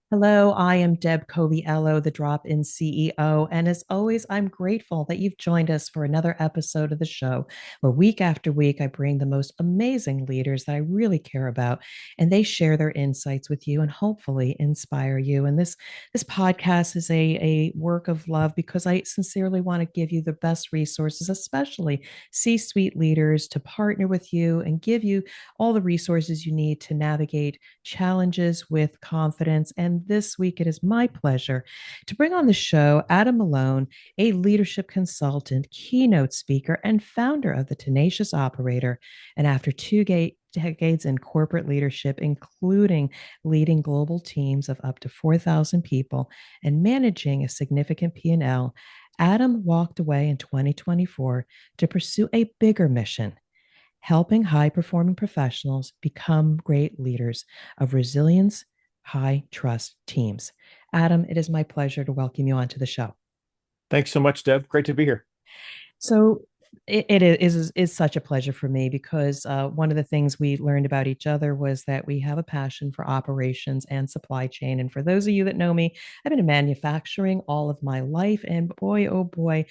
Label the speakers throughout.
Speaker 1: Hello, I am Deb Coviello, the Drop-In CEO. And as always, I'm grateful that you've joined us for another episode of the show where week after week I bring the most amazing leaders that I really care about, and they share their insights with you and hopefully inspire you. And this podcast is a work of love because I sincerely want to give you the best resources, especially C-suite leaders, to partner with you and give you all the resources you need to navigate challenges with confidence. And this week, it is my pleasure to bring on the show Adam Malone, a leadership consultant, keynote speaker, and founder of the Tenacious Operator. And after decades in corporate leadership, including leading global teams of up to 4,000 people and managing a significant P&L, Adam walked away in 2024 to pursue a bigger mission, helping high performing professionals become great leaders of resilience, high trust teams. Adam, it is my pleasure to welcome you onto the show.
Speaker 2: Thanks so much, Deb. Great to be here.
Speaker 1: So it is such a pleasure for me because one of the things we learned about each other was that we have a passion for operations and supply chain. And for those of you that know me, I've been in manufacturing all of my life, and boy, oh boy,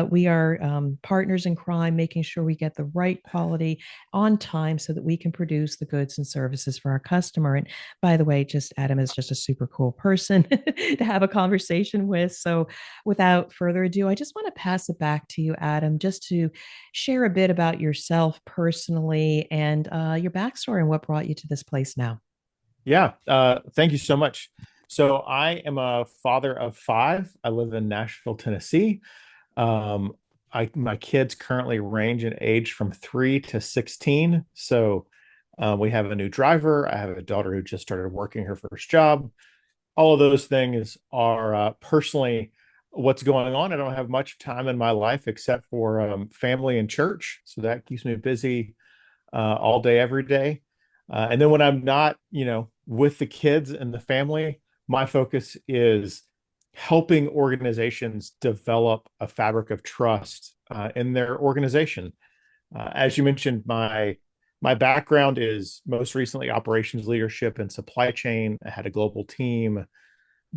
Speaker 1: we are partners in crime, making sure we get the right quality on time so that we can produce the goods and services for our customer. And by the way, just Adam is just a super cool person to have a conversation with. So without further ado, I just want to pass it back to you, Adam, just to share a bit about yourself personally and your backstory and what brought you to this place now.
Speaker 2: Yeah, thank you so much. So I am a father of five. I live in Nashville, Tennessee. Um, my kids currently range in age from 3 to 16. So we have a new driver. I have a daughter who just started working her first job. All of those things are personally what's going on. I don't have much time in my life except for family and church. So that keeps me busy all day, every day. And then when I'm not, with the kids and the family, my focus is helping organizations develop a fabric of trust in their organization. As you mentioned, my background is most recently operations leadership and supply chain. I had a global team,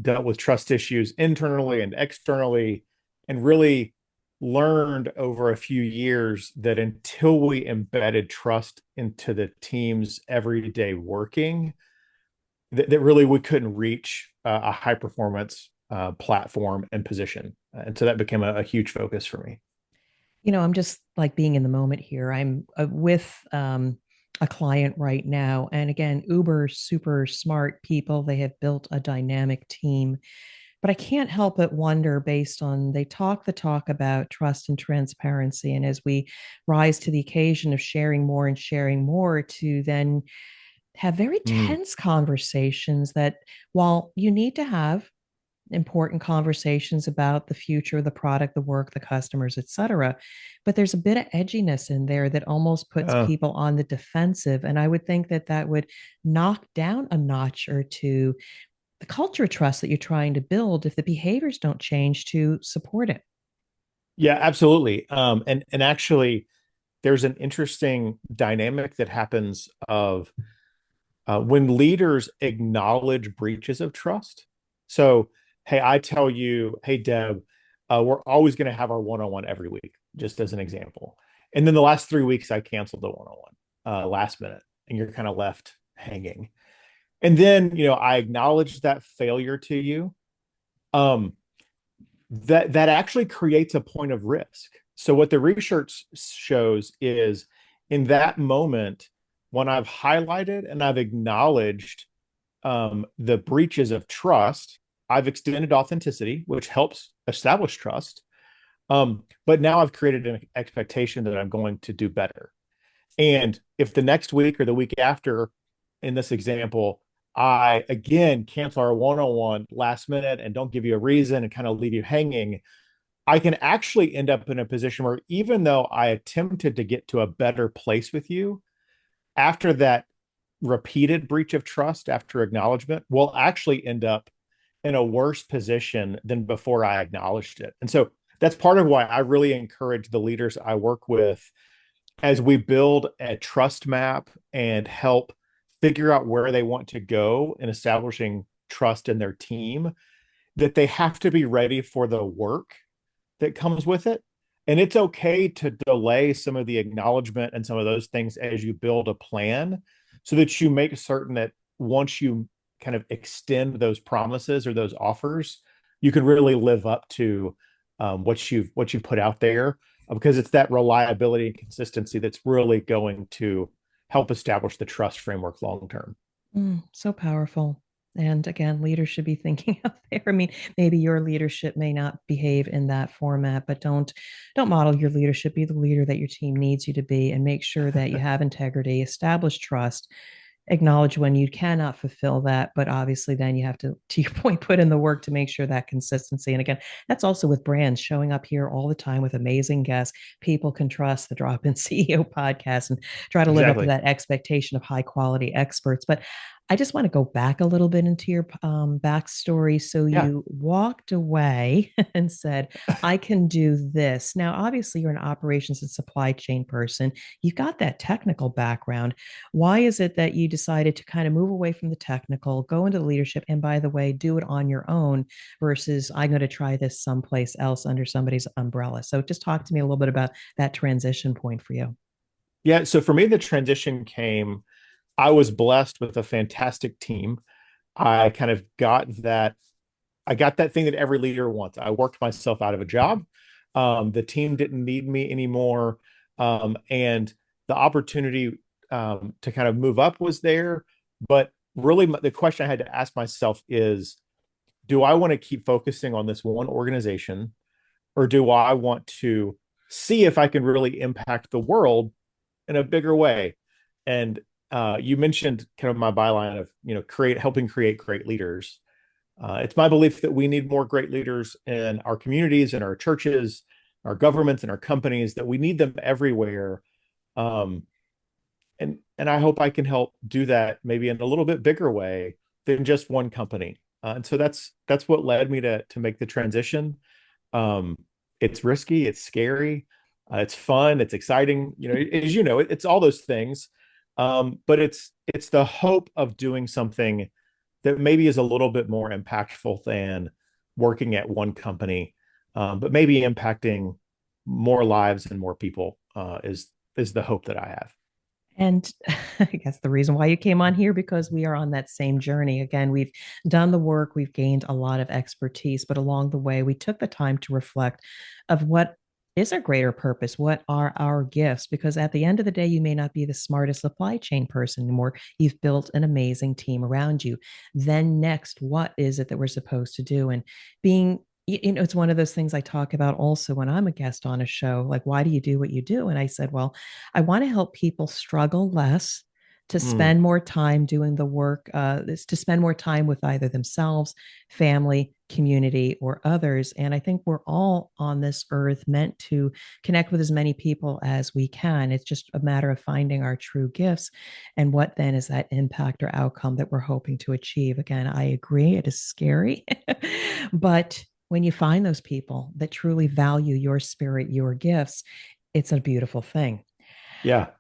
Speaker 2: dealt with trust issues internally and externally, and really learned over a few years that until we embedded trust into the team's everyday working, that really we couldn't reach a high performance platform and position. And so that became a huge focus for me.
Speaker 1: I'm just like being in the moment here. I'm with a client right now. And again, uber super smart people. They have built a dynamic team. But I can't help but wonder, based on they talk the talk about trust and transparency. And as we rise to the occasion of sharing more, to then have very
Speaker 2: Mm.
Speaker 1: tense conversations that, while you need to have important conversations about the future, the product, the work, the customers, etc. But there's a bit of edginess in there that almost puts
Speaker 2: Uh,
Speaker 1: people on the defensive. And I would think that that would knock down a notch or two the culture of trust that you're trying to build if the behaviors don't change to support it.
Speaker 2: yeah, absolutely. And actually, there's an interesting dynamic that happens of when leaders acknowledge breaches of trust. So, hey, I tell you, hey, Deb, we're always going to have our one-on-one every week, just as an example. And then the last 3 weeks, I canceled the one-on-one last minute, and you're kind of left hanging. And then, I acknowledge that failure to you. Um, that actually creates a point of risk. So what the research shows is in that moment, when I've highlighted and I've acknowledged the breaches of trust, I've extended authenticity, which helps establish trust. But now I've created an expectation that I'm going to do better. And if the next week or the week after, in this example, I again cancel our one on one last minute and don't give you a reason and kind of leave you hanging, I can actually end up in a position where even though I attempted to get to a better place with you, after that repeated breach of trust, after acknowledgement, we'll actually end up in a worse position than before I acknowledged it. And so that's part of why I really encourage the leaders I work with as we build a trust map and help figure out where they want to go in establishing trust in their team, that they have to be ready for the work that comes with it. And it's okay to delay some of the acknowledgement and some of those things as you build a plan so that you make certain that once you kind of extend those promises or those offers, you can really live up to what you've put out there, because it's that reliability and consistency that's really going to help establish the trust framework long term.
Speaker 1: So powerful. And again, leaders should be thinking out there. I mean, maybe your leadership may not behave in that format, but don't model your leadership. Be the leader that your team needs you to be, and make sure that you have integrity, establish trust, acknowledge when you cannot fulfill that, but obviously then you have to your point, put in the work to make sure that consistency. And again, that's also with brands showing up here all the time with amazing guests. People can trust the Drop In CEO podcast and try to live up to
Speaker 2: Exactly.
Speaker 1: that expectation of high quality experts. But I just want to go back a little bit into your backstory. So
Speaker 2: Yeah.
Speaker 1: you walked away and said, I can do this. Now, obviously, you're an operations and supply chain person. You've got that technical background. Why is it that you decided to kind of move away from the technical, go into the leadership, and by the way, do it on your own versus I'm going to try this someplace else under somebody's umbrella? So just talk to me a little bit about that transition point for you.
Speaker 2: Yeah. So for me, the transition came, I was blessed with a fantastic team. I kind of I got that thing that every leader wants. I worked myself out of a job. The team didn't need me anymore. And the opportunity to kind of move up was there. But really, the question I had to ask myself is, do I want to keep focusing on this one organization, or do I want to see if I can really impact the world in a bigger way? And you mentioned kind of my byline of, helping create great leaders. It's my belief that we need more great leaders in our communities, in our churches, our governments, and our companies. That we need them everywhere. Um, and I hope I can help do that maybe in a little bit bigger way than just one company. And so that's what led me to make the transition. Um, it's risky, it's scary, it's fun, it's exciting. As you know, it's all those things. But it's the hope of doing something that maybe is a little bit more impactful than working at one company, but maybe impacting more lives and more people is the hope that I have.
Speaker 1: And I guess the reason why you came on here, because we are on that same journey. Again, we've done the work, we've gained a lot of expertise, but along the way, we took the time to reflect of what is our greater purpose? What are our gifts? Because at the end of the day, you may not be the smartest supply chain person anymore. You've built an amazing team around you. Then next, what is it that we're supposed to do? And being it's one of those things I talk about also when I'm a guest on a show, like, why do you do what you do? And I said, well, I want to help people struggle less, to
Speaker 2: Mm,
Speaker 1: spend more time doing the work, to spend more time with either themselves, family, community, or others. And I think we're all on this earth meant to connect with as many people as we can. It's just a matter of finding our true gifts and what then is that impact or outcome that we're hoping to achieve. Again, I agree, it is scary, but when you find those people that truly value your spirit, your gifts, it's a beautiful thing.
Speaker 2: yeah,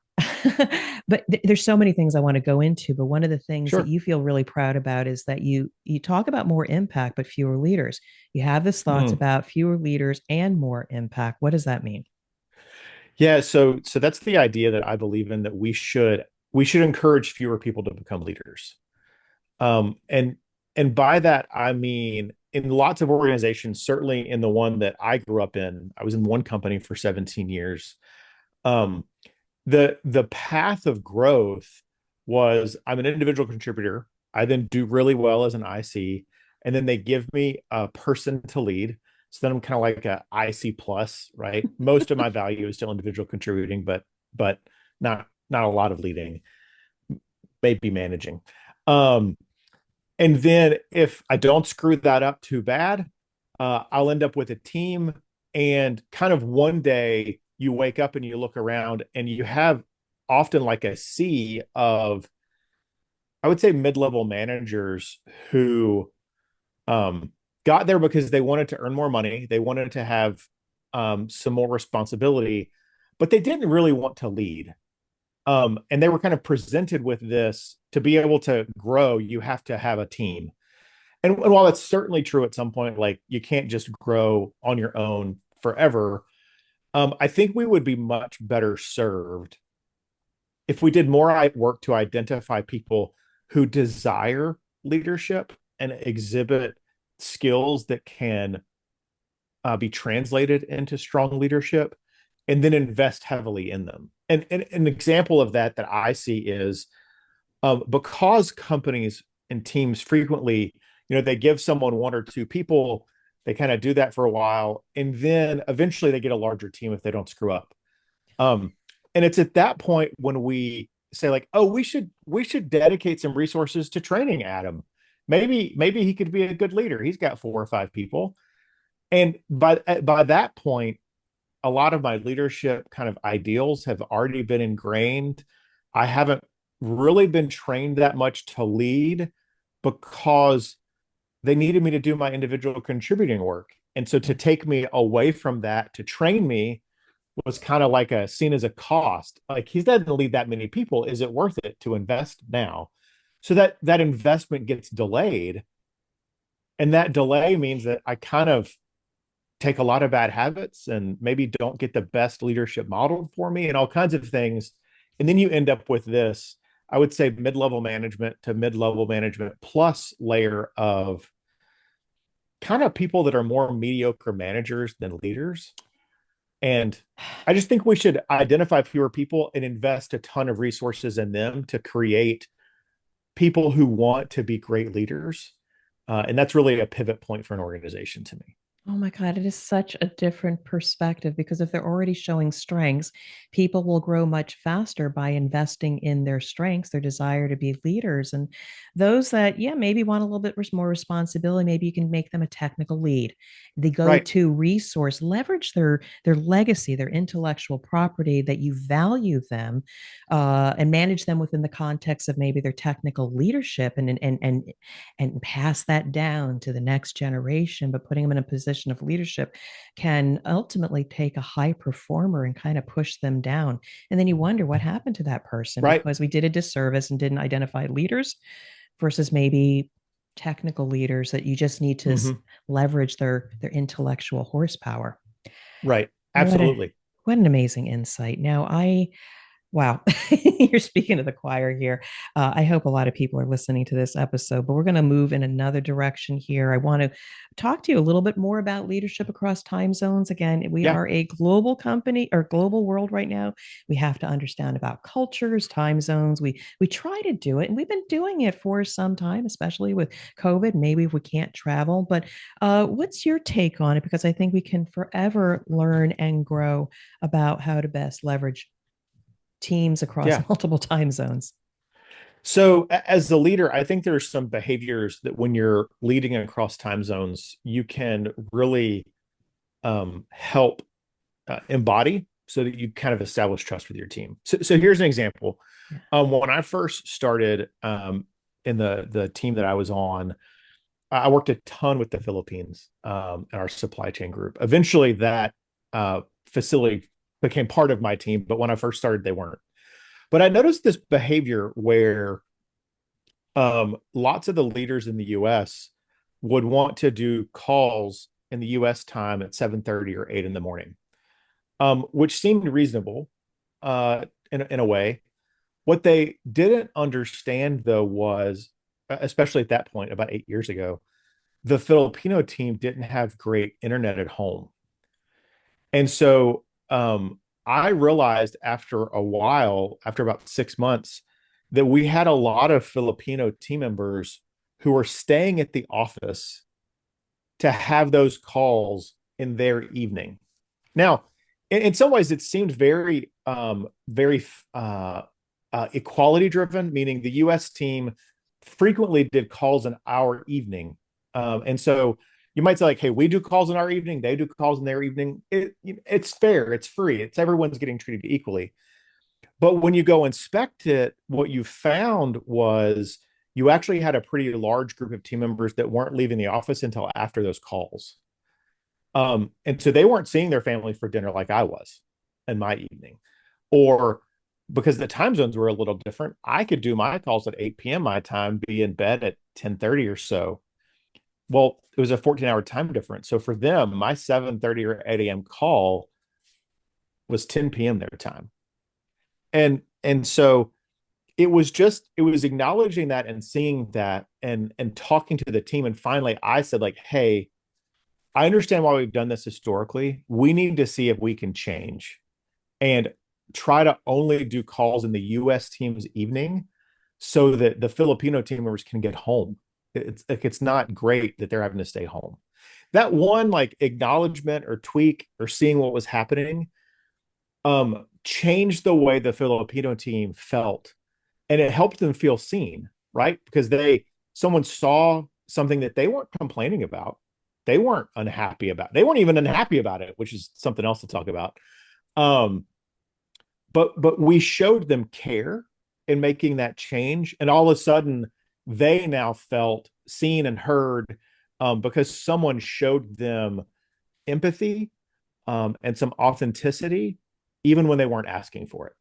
Speaker 1: But there's so many things I want to go into, but one of the things that
Speaker 2: sure.
Speaker 1: you feel really proud about is that you talk about more impact but fewer leaders. You have this thoughts
Speaker 2: Mm.
Speaker 1: about fewer leaders and more impact. What does that mean?
Speaker 2: Yeah, so that's the idea that I believe in, that we should encourage fewer people to become leaders. And by that I mean in lots of organizations, certainly in the one that I grew up in, I was in one company for 17 years. Um, the path of growth was, I'm an individual contributor. I then do really well as an IC, and then they give me a person to lead. So then I'm kind of like a IC plus, right? Most of my value is still individual contributing, but not a lot of leading, maybe managing. Um, and then if I don't screw that up too bad, I'll end up with a team. And kind of one day you wake up and you look around and you have often like a sea of, I would say, mid-level managers who got there because they wanted to earn more money. They wanted to have some more responsibility, but they didn't really want to lead. And they were kind of presented with this: to be able to grow, you have to have a team. And while that's certainly true at some point, like you can't just grow on your own forever. I think we would be much better served if we did more work to identify people who desire leadership and exhibit skills that can be translated into strong leadership, and then invest heavily in them. And an example of that I see is because companies and teams frequently, they give someone one or two people, they kind of do that for a while, and then eventually they get a larger team if they don't screw up. Um, and it's at that point when we say like, oh, we should dedicate some resources to training Adam. Maybe he could be a good leader. He's got four or five people. And by that point, a lot of my leadership kind of ideals have already been ingrained. I haven't really been trained that much to lead because they needed me to do my individual contributing work. And so to take me away from that to train me was kind of like a seen as a cost. Like he's not going to lead that many people. Is it worth it to invest now? So that investment gets delayed. And that delay means that I kind of take a lot of bad habits and maybe don't get the best leadership modeled for me and all kinds of things. And then you end up with this, I would say mid-level management to mid-level management plus layer of kind of people that are more mediocre managers than leaders. And I just think we should identify fewer people and invest a ton of resources in them to create people who want to be great leaders. And that's really a pivot point for an organization to me.
Speaker 1: Oh my God, it is such a different perspective because if they're already showing strengths, people will grow much faster by investing in their strengths, their desire to be leaders. And those that, yeah, maybe want a little bit more responsibility, maybe you can make them a technical lead, the
Speaker 2: Right.
Speaker 1: go-to resource, leverage their legacy, their intellectual property, that you value them, and manage them within the context of maybe their technical leadership, and pass that down to the next generation. But putting them in a position of leadership can ultimately take a high performer and kind of push them down. And then you wonder what happened to that person
Speaker 2: Right.
Speaker 1: because we did a disservice and didn't identify leaders versus maybe technical leaders that you just need to
Speaker 2: Mm-hmm.
Speaker 1: leverage their intellectual horsepower.
Speaker 2: Right.
Speaker 1: What a
Speaker 2: Absolutely.
Speaker 1: what an amazing insight. Now, wow, you're speaking to the choir here. I hope a lot of people are listening to this episode, but we're going to move in another direction here. I want to talk to you a little bit more about leadership across time zones. Again, we
Speaker 2: Yeah.
Speaker 1: are a global company or global world right now. We have to understand about cultures, time zones. We try to do it, and we've been doing it for some time, especially with COVID. Maybe if we can't travel, but what's your take on it? Because I think we can forever learn and grow about how to best leverage teams across
Speaker 2: Yeah.
Speaker 1: multiple time zones.
Speaker 2: So as the leader, I think there's some behaviors that when you're leading across time zones, you can really help embody so that you kind of establish trust with your team. So here's an example.
Speaker 1: Yeah.
Speaker 2: When I first started in the team that I was on, I worked a ton with the Philippines in our supply chain group. Eventually, that facility became part of my team, but when I first started, they weren't. But I noticed this behavior where lots of the leaders in the U.S. would want to do calls in the U.S. time at 7:30 or 8 in the morning, which seemed reasonable in a way. What they didn't understand, though, was, especially at that point, about 8 years ago, the Filipino team didn't have great internet at home. And so I realized after a while, after about 6 months, that we had a lot of Filipino team members who were staying at the office to have those calls in their evening. Now, in some ways, it seemed very equality driven, meaning the U.S. team frequently did calls in our evening, and so you might say like, "Hey, we do calls in our evening; they do calls in their evening." It's fair, it's free, it's everyone's getting treated equally. But when you go inspect it, what you found was you actually had a pretty large group of team members that weren't leaving the office until after those calls. And so they weren't seeing their family for dinner like I was in my evening. Or because the time zones were a little different, I could do my calls at 8 p.m. my time, be in bed at 10:30 or so. Well, it was a 14-hour time difference. So for them, my 7:30 or 8 a.m. call was 10 p.m. their time. And so it was acknowledging that and seeing that and talking to the team. And finally I said, like, hey, I understand why we've done this historically. We need to see if we can change and try to only do calls in the US team's evening so that the Filipino team members can get home. It's like it's not great that they're having to stay home. That one like acknowledgement or tweak or seeing what was happening changed the way the Filipino team felt, and it helped them feel seen, right? Because someone saw something that they weren't complaining about. They weren't unhappy about. They weren't even unhappy about it, which is something else to talk about. Um, but we showed them care in making that change, and all of a sudden they now felt seen and heard, because someone showed them empathy, and some authenticity, even when they weren't asking for it.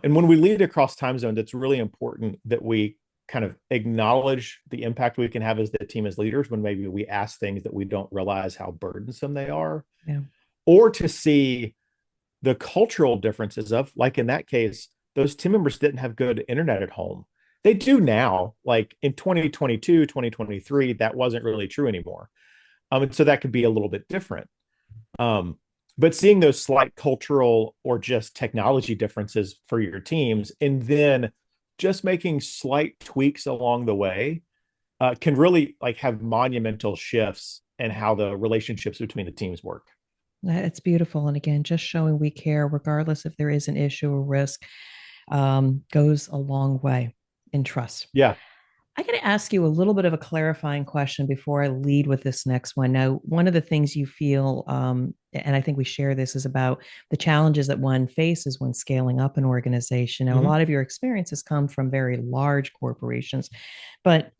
Speaker 2: And when we lead across time zones, it's really important that we kind of acknowledge the impact we can have as the team as leaders when maybe we ask things that we don't realize how burdensome they are,
Speaker 1: Yeah.
Speaker 2: or to see the cultural differences of, like in that case, those team members didn't have good internet at home. They do now, like in 2022, 2023, that wasn't really true anymore. And so that could be a little bit different. Um, but seeing those slight cultural or just technology differences for your teams, and then just making slight tweaks along the way, can really like have monumental shifts in how the relationships between the teams work.
Speaker 1: It's beautiful. And again, just showing we care, regardless if there is an issue or risk, goes a long way in trust.
Speaker 2: Yeah.
Speaker 1: I got to ask you a little bit of a clarifying question before I lead with this next one. Now, one of the things you feel, and I think we share this, is about the challenges that one faces when scaling up an organization. Now, a
Speaker 2: Mm-hmm.
Speaker 1: lot of your experiences come from very large corporations, but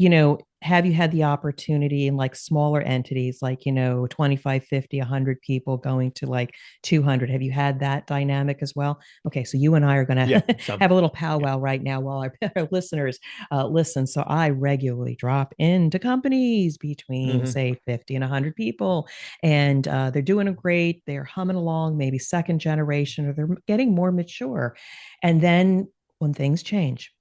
Speaker 1: have you had the opportunity in like smaller entities, like 25, 50, 100 people going to like 200? Have you had that dynamic as well? Okay, so you and I are going
Speaker 2: Yeah.
Speaker 1: to
Speaker 2: Some.
Speaker 1: have a little
Speaker 2: Yeah.
Speaker 1: powwow right now while our listeners listen. So I regularly drop into companies between,
Speaker 2: Mm-hmm.
Speaker 1: say, 50 and 100 people, and they're doing a great, they're humming along, maybe second generation, or they're getting more mature. And then when things change,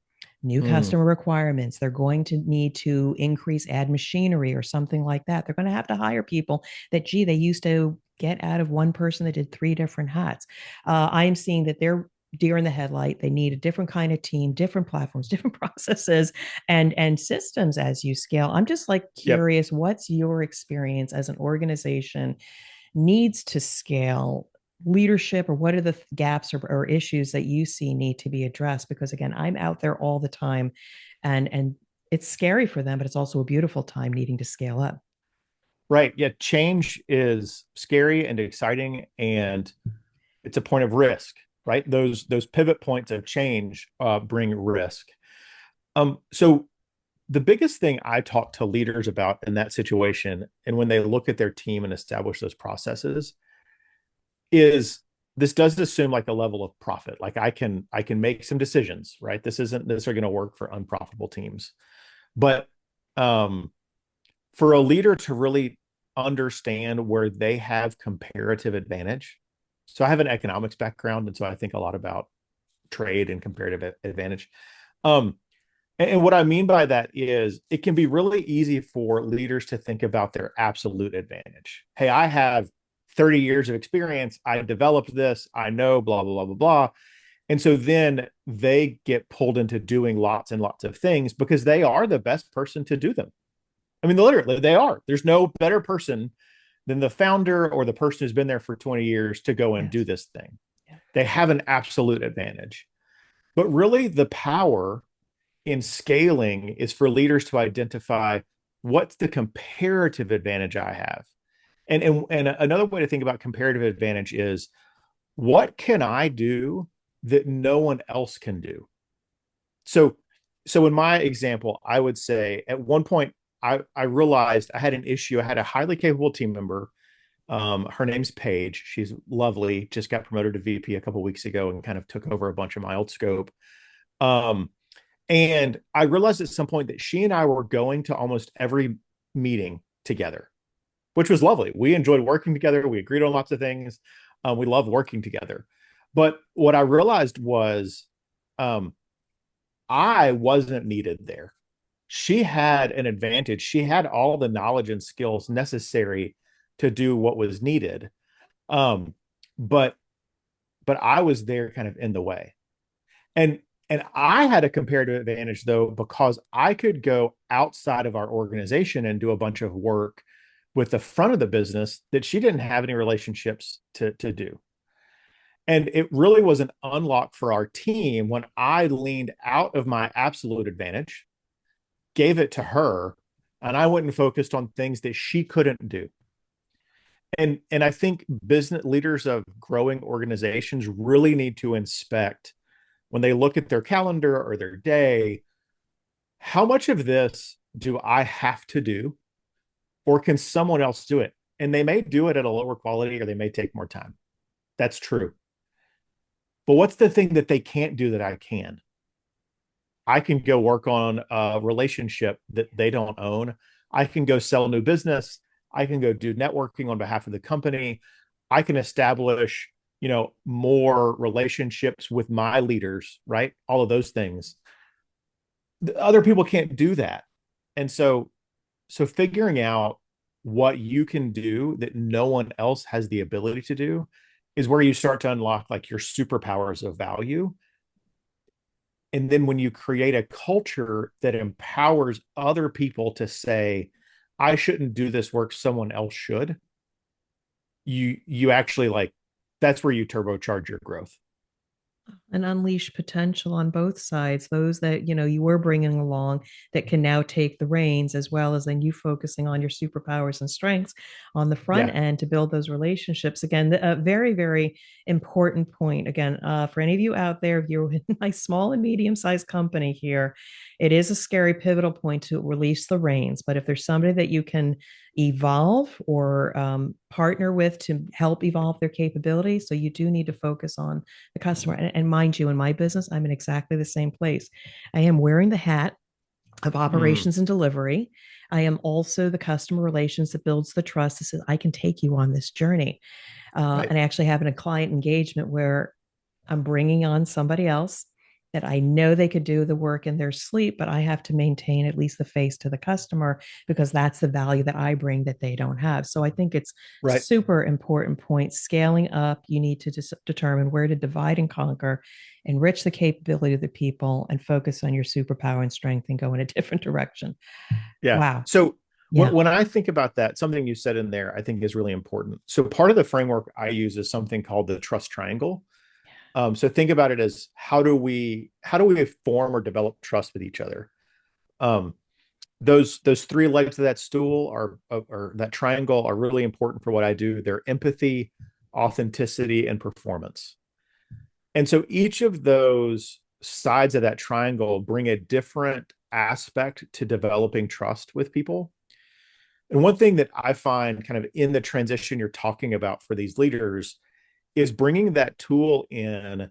Speaker 1: new
Speaker 2: Mm.
Speaker 1: customer requirements, they're going to need to increase ad machinery or something like that. They're going to have to hire people that, gee, they used to get out of one person that did three different hats. I am seeing that they're deer in the headlight. They need a different kind of team, different platforms, different processes, and systems as you scale. I'm just like
Speaker 2: Yep.
Speaker 1: curious, what's your experience as an organization needs to scale leadership, or what are the gaps or issues that you see need to be addressed? Because again, I'm out there all the time, and it's scary for them, but it's also a beautiful time needing to scale up.
Speaker 2: Right. Yeah. Change is scary and exciting, and it's a point of risk, right? Those pivot points of change bring risk. So the biggest thing I talk to leaders about in that situation, and when they look at their team and establish those processes, is this does assume like a level of profit. Like I can make some decisions, right? This isn't necessarily going to work for unprofitable teams, but um, for a leader to really understand where they have comparative advantage. So I have an economics background, and so I think a lot about trade and comparative advantage. Um, and what I mean by that is it can be really easy for leaders to think about their absolute advantage. Hey, I have 30 years of experience. I developed this. I know, blah, blah, blah, blah, blah. And so then they get pulled into doing lots and lots of things because they are the best person to do them. I mean, literally, they are. There's no better person than the founder or the person who's been there for 20 years to go and do
Speaker 1: Yes.
Speaker 2: this thing.
Speaker 1: Yeah.
Speaker 2: They have an absolute advantage. But really, the power in scaling is for leaders to identify what's the comparative advantage I have. And another way to think about comparative advantage is what can I do that no one else can do? So so in my example, I would say at one point I realized I had an issue. I had a highly capable team member. Her name's Paige. She's lovely. Just got promoted to VP a couple of weeks ago and kind of took over a bunch of my old scope. Um, and I realized at some point that she and I were going to almost every meeting together, which was lovely. We enjoyed working together. We agreed on lots of things. We love working together. But what I realized was um, I wasn't needed there. She had an advantage. She had all the knowledge and skills necessary to do what was needed. Um, but I was there kind of in the way. And I had a comparative advantage though, because I could go outside of our organization and do a bunch of work with the front of the business that she didn't have any relationships to do. And it really was an unlock for our team when I leaned out of my absolute advantage, gave it to her, and I went and focused on things that she couldn't do. And I think business leaders of growing organizations really need to inspect when they look at their calendar or their day, how much of this do I have to do, or can someone else do it? And they may do it at a lower quality or they may take more time. That's true. But what's the thing that they can't do that I can? I can go work on a relationship that they don't own. I can go sell new business. I can go do networking on behalf of the company. I can establish, more relationships with my leaders, right? All of those things. Other people can't do that. And so figuring out what you can do that no one else has the ability to do is where you start to unlock like your superpowers of value. And then when you create a culture that empowers other people to say, I shouldn't do this work, someone else should, you actually like that's where you turbocharge your growth.
Speaker 1: And unleash potential on both sides, those that you were bringing along that can now take the reins, as well as then you focusing on your superpowers and strengths on the front
Speaker 2: Yeah.
Speaker 1: end to build those relationships. Again, a very, very important point. Again, for any of you out there, if you're in my small and medium sized company here, it is a scary pivotal point to release the reins. But if there's somebody that you can evolve or partner with to help evolve their capabilities, so you do need to focus on the customer. And mind you, in my business, I'm in exactly the same place. I am wearing the hat of
Speaker 2: Mm,
Speaker 1: operations and delivery. I am also the customer relations that builds the trust that says, I can take you on this journey.
Speaker 2: right.
Speaker 1: And I actually have a client engagement where I'm bringing on somebody else that I know they could do the work in their sleep, but I have to maintain at least the face to the customer because that's the value that I bring that they don't have. So I think it's
Speaker 2: Right.
Speaker 1: super important point. Scaling up, you need to determine where to divide and conquer, enrich the capability of the people, and focus on your superpower and strength and go in a different direction.
Speaker 2: Yeah.
Speaker 1: Wow.
Speaker 2: So
Speaker 1: Yeah.
Speaker 2: when I think about that, something you said in there I think is really important. So part of the framework I use is something called the trust triangle. So think about it as how do we form or develop trust with each other? Um, those three legs of that stool or that triangle are really important for what I do. They're empathy, authenticity, and performance. And so each of those sides of that triangle bring a different aspect to developing trust with people. And one thing that I find kind of in the transition you're talking about for these leaders is bringing that tool in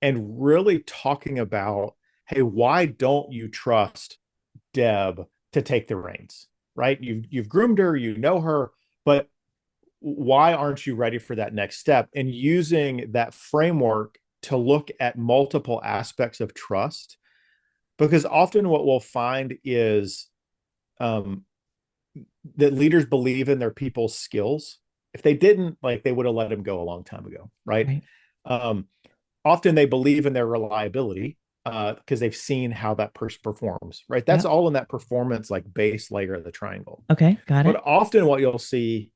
Speaker 2: and really talking about, hey, why don't you trust Deb to take the reins? Right? You've groomed her, you know her, but why aren't you ready for that next step? And using that framework to look at multiple aspects of trust, because often what we'll find is um, that leaders believe in their people's skills. If they didn't, like they would have let them go a long time ago, right?
Speaker 1: Right.
Speaker 2: Um, Often they believe in their reliability because they've seen how that person performs, right? That's
Speaker 1: Yep.
Speaker 2: all in that performance like base layer of the triangle.
Speaker 1: Okay. Got
Speaker 2: But
Speaker 1: it.
Speaker 2: often what you'll see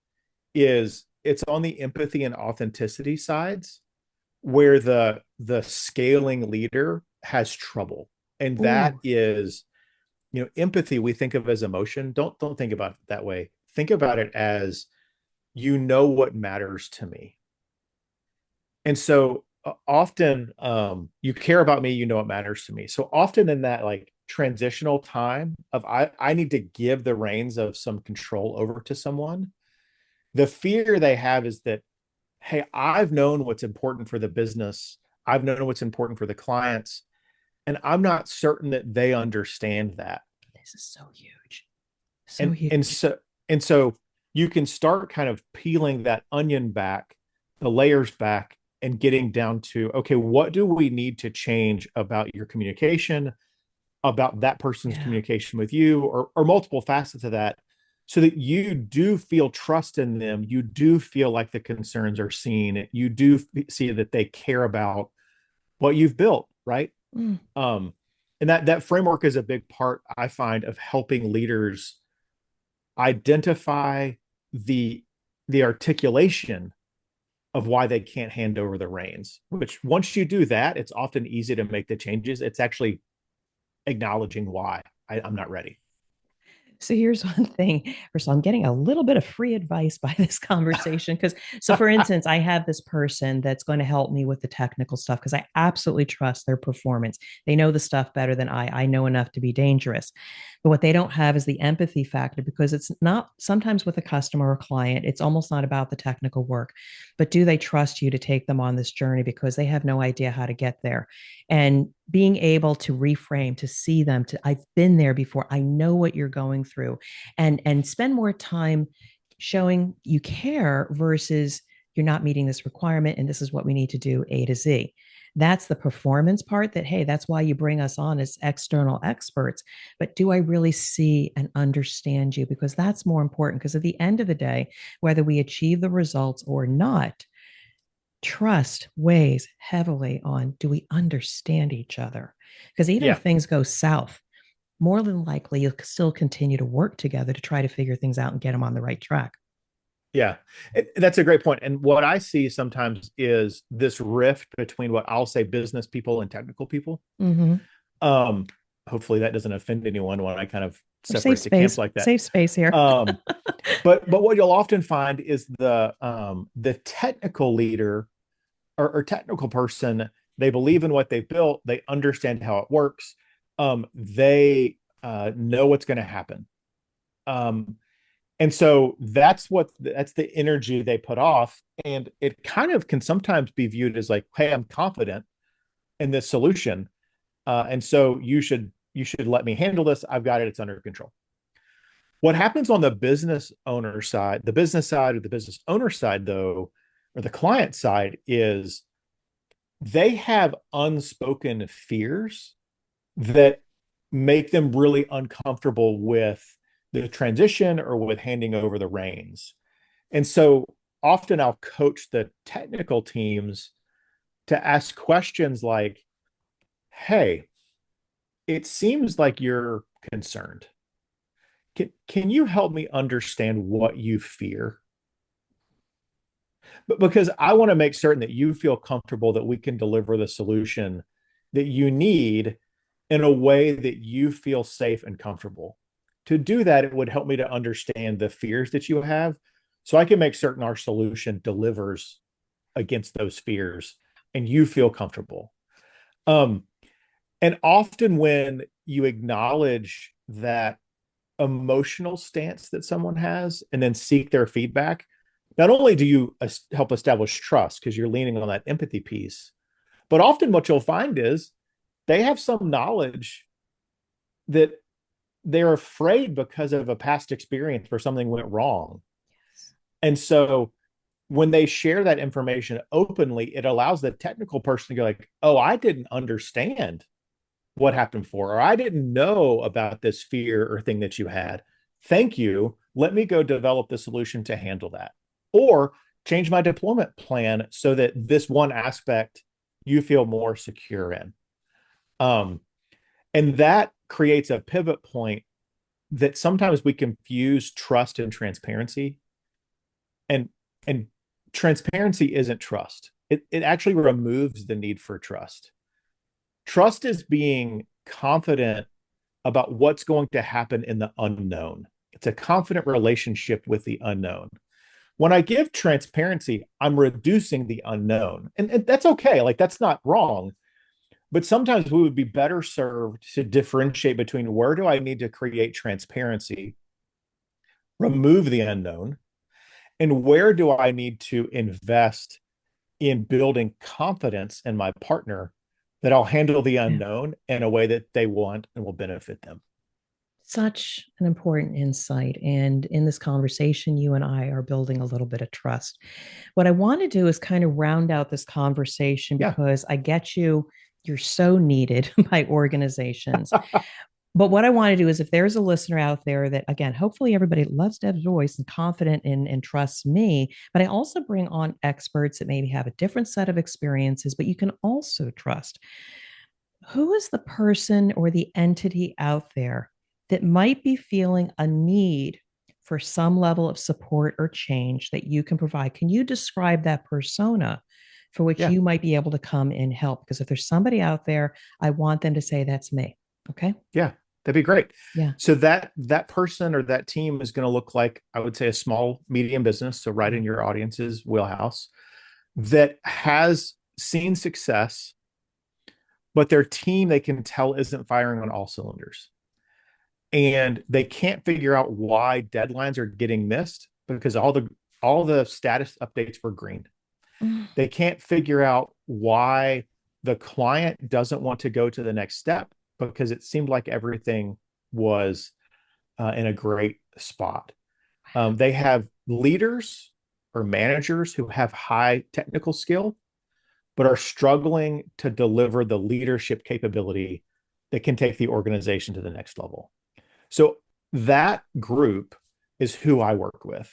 Speaker 2: is it's on the empathy and authenticity sides where the scaling leader has trouble. And that
Speaker 1: Ooh.
Speaker 2: is, empathy we think of as emotion. Don't think about it that way. Think about it as what matters to me. And so often you care about me, what matters to me. So often in that like transitional time of I need to give the reins of some control over to someone, the fear they have is that, hey, I've known what's important for the business. I've known what's important for the clients. And I'm not certain that they understand that.
Speaker 1: This is so huge. So
Speaker 2: and and
Speaker 1: huge.
Speaker 2: so and so you can start kind of peeling that onion back, the layers back, and getting down to, okay, what do we need to change about your communication, about that person's
Speaker 1: Yeah.
Speaker 2: communication with you, or multiple facets of that, so that you do feel trust in them, you do feel like the concerns are seen, you do see that they care about what you've built, right?
Speaker 1: Mm.
Speaker 2: um and that framework is a big part, I find, of helping leaders identify the the articulation of why they can't hand over the reins, which once you do that, it's often easy to make the changes. It's actually acknowledging why I'm not ready.
Speaker 1: So here's one thing. First of all, I'm getting a little bit of free advice by this conversation. Because, so for instance, I have this person that's going to help me with the technical stuff because I absolutely trust their performance. They know the stuff better than I know enough to be dangerous. But what they don't have is the empathy factor because it's not sometimes with a customer or client, it's almost not about the technical work, but do they trust you to take them on this journey because they have no idea how to get there? And being able to reframe, to see them, to I've been there before, I know what you're going through, and spend more time showing you care versus you're not meeting this requirement and this is what we need to do A to Z. That's the performance part that, hey, that's why you bring us on as external experts. But do I really see and understand you? Because that's more important. Because at the end of the day, whether we achieve the results or not, trust weighs heavily on do we understand each other? Because even if
Speaker 2: Yeah,
Speaker 1: things go south, more than likely you'll still continue to work together to try to figure things out and get them on the right track.
Speaker 2: yeah. That's a great point. And what I see sometimes is this rift between what I'll say business people and technical people.
Speaker 1: Mm-hmm.
Speaker 2: Um, Hopefully that doesn't offend anyone when I kind of
Speaker 1: Or safe
Speaker 2: separate the camps
Speaker 1: space,
Speaker 2: like that.
Speaker 1: safe space here.
Speaker 2: Um, but what you'll often find is the technical leader, or technical person, they believe in what they've built, they understand how it works, they know what's going to happen. Um, and so that's the energy they put off, and it kind of can sometimes be viewed as like, hey, I'm confident in this solution, and so you should let me handle this. I've got it. It's under control. What happens on the business owner side, the business side or the business owner side, though, or the client side, is they have unspoken fears that make them really uncomfortable with the transition or with handing over the reins. And so often I'll coach the technical teams to ask questions like, hey, it seems like you're concerned. Can you help me understand what you fear? But because I want to make certain that you feel comfortable that we can deliver the solution that you need in a way that you feel safe and comfortable. To do that, it would help me to understand the fears that you have so I can make certain our solution delivers against those fears and you feel comfortable. Um, and often when you acknowledge that emotional stance that someone has and then seek their feedback, not only do you help establish trust because you're leaning on that empathy piece, but often what you'll find is they have some knowledge that they're afraid because of a past experience where something went wrong. And so when they share that information openly, it allows the technical person to go like, oh, I didn't understand what happened before, or I didn't know about this fear or thing that you had. Thank you. Let me go develop the solution to handle that. Or change my deployment plan so that this one aspect you feel more secure in. Um, and that creates a pivot point that sometimes we confuse trust and transparency. And and transparency isn't trust. It actually removes the need for trust. Trust is being confident about what's going to happen in the unknown. It's a confident relationship with the unknown. When I give transparency, I'm reducing the unknown. And that's okay. Like, that's not wrong. But sometimes we would be better served to differentiate between where do I need to create transparency, remove the unknown, and where do I need to invest in building confidence in my partner that I'll handle the
Speaker 1: Yeah.
Speaker 2: unknown in a way that they want and will benefit them.
Speaker 1: Such an important insight. And in this conversation, you and I are building a little bit of trust. What I want to do is kind of round out this conversation
Speaker 2: Yeah.
Speaker 1: because I get you, you're so needed by organizations. But what I want to do is if there's a listener out there that, again, hopefully everybody loves Deb's voice and confident in and trusts me, but I also bring on experts that maybe have a different set of experiences, but you can also trust. Who is the person or the entity out there that might be feeling a need for some level of support or change that you can provide? Can you describe that persona for which
Speaker 2: Yeah.
Speaker 1: you might be able to come and help? Because if there's somebody out there, I want them to say, that's me. Okay.
Speaker 2: Yeah. That'd be great.
Speaker 1: Yeah.
Speaker 2: So that person or that team is going to look like, I would say, a small, medium business. So right in your audience's wheelhouse that has seen success, but their team they can tell isn't firing on all cylinders. And they can't figure out why deadlines are getting missed because all the status updates were green.
Speaker 1: Mm.
Speaker 2: They can't figure out why the client doesn't want to go to the next step because it seemed like everything was in a great spot. They have leaders or managers who have high technical skill, but are struggling to deliver the leadership capability that can take the organization to the next level. So that group is who I work with.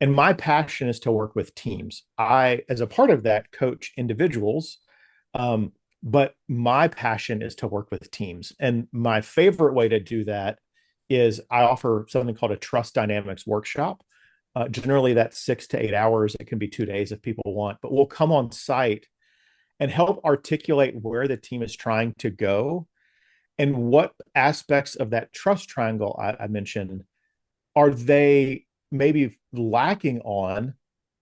Speaker 2: And my passion is to work with teams. I, as a part of that, coach individuals, um, but my passion is to work with teams. And my favorite way to do that is I offer something called a trust dynamics workshop. Generally, that's 6 to 8 hours. It can be 2 days if people want, but we'll come on site and help articulate where the team is trying to go and what aspects of that trust triangle I mentioned are they maybe lacking on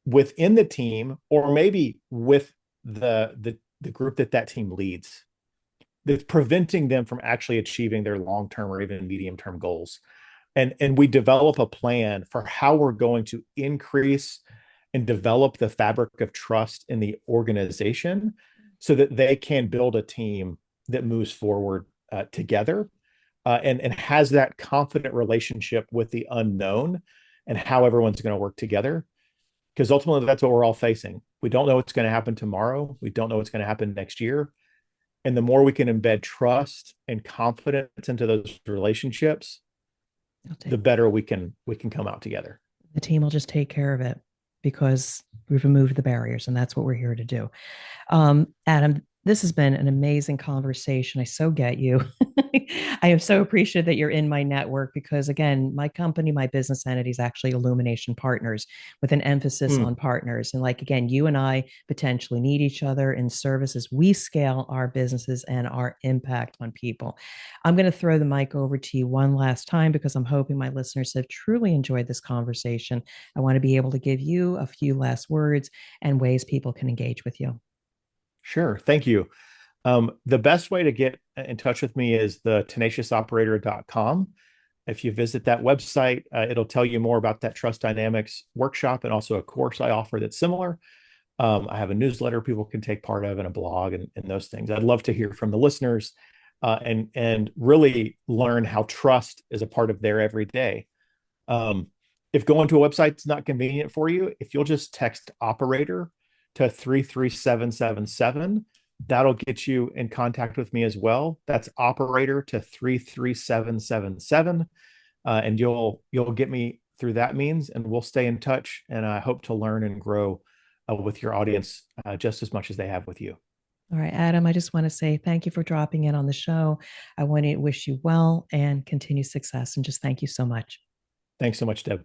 Speaker 2: within the team or maybe with the group that team leads that's preventing them from actually achieving their long-term or even medium-term goals. And we develop a plan for how we're going to increase and develop the fabric of trust in the organization so that they can build a team that moves forward together and has that confident relationship with the unknown and how everyone's going to work together. Because ultimately, that's what we're all facing. We don't know what's going to happen tomorrow. We don't know what's going to happen next year. And the more we can embed trust and confidence into those relationships, the better we can come out together.
Speaker 1: The team will just take care of it because we've removed the barriers, and that's what we're here to do. Adam, this has been an amazing conversation. I so get you. I am so appreciative that you're in my network because, again, my company, my business entity is actually Illumination Partners with an emphasis
Speaker 2: Mm,
Speaker 1: on partners. And, like, again, you and I potentially need each other in services. We scale our businesses and our impact on people. I'm going to throw the mic over to you one last time because I'm hoping my listeners have truly enjoyed this conversation. I want to be able to give you a few last words and ways people can engage with you.
Speaker 2: sure. Thank you. The best way to get in touch with me is the tenaciousoperator.com. If you visit that website, it'll tell you more about that Trust Dynamics workshop and also a course I offer that's similar. I have a newsletter people can take part of and a blog and those things. I'd love to hear from the listeners and really learn how trust is a part of their everyday. Um, if going to a website is not convenient for you, if you'll just text operator to 33777, that'll get you in contact with me as well. That's operator to 33777. And you'll get me through that means and we'll stay in touch. And I hope to learn and grow with your audience just as much as they have with you.
Speaker 1: All right, Adam, I just want to say thank you for dropping in on the show. I want to wish you well and continue success and just thank you so much.
Speaker 2: Thanks so much, Deb.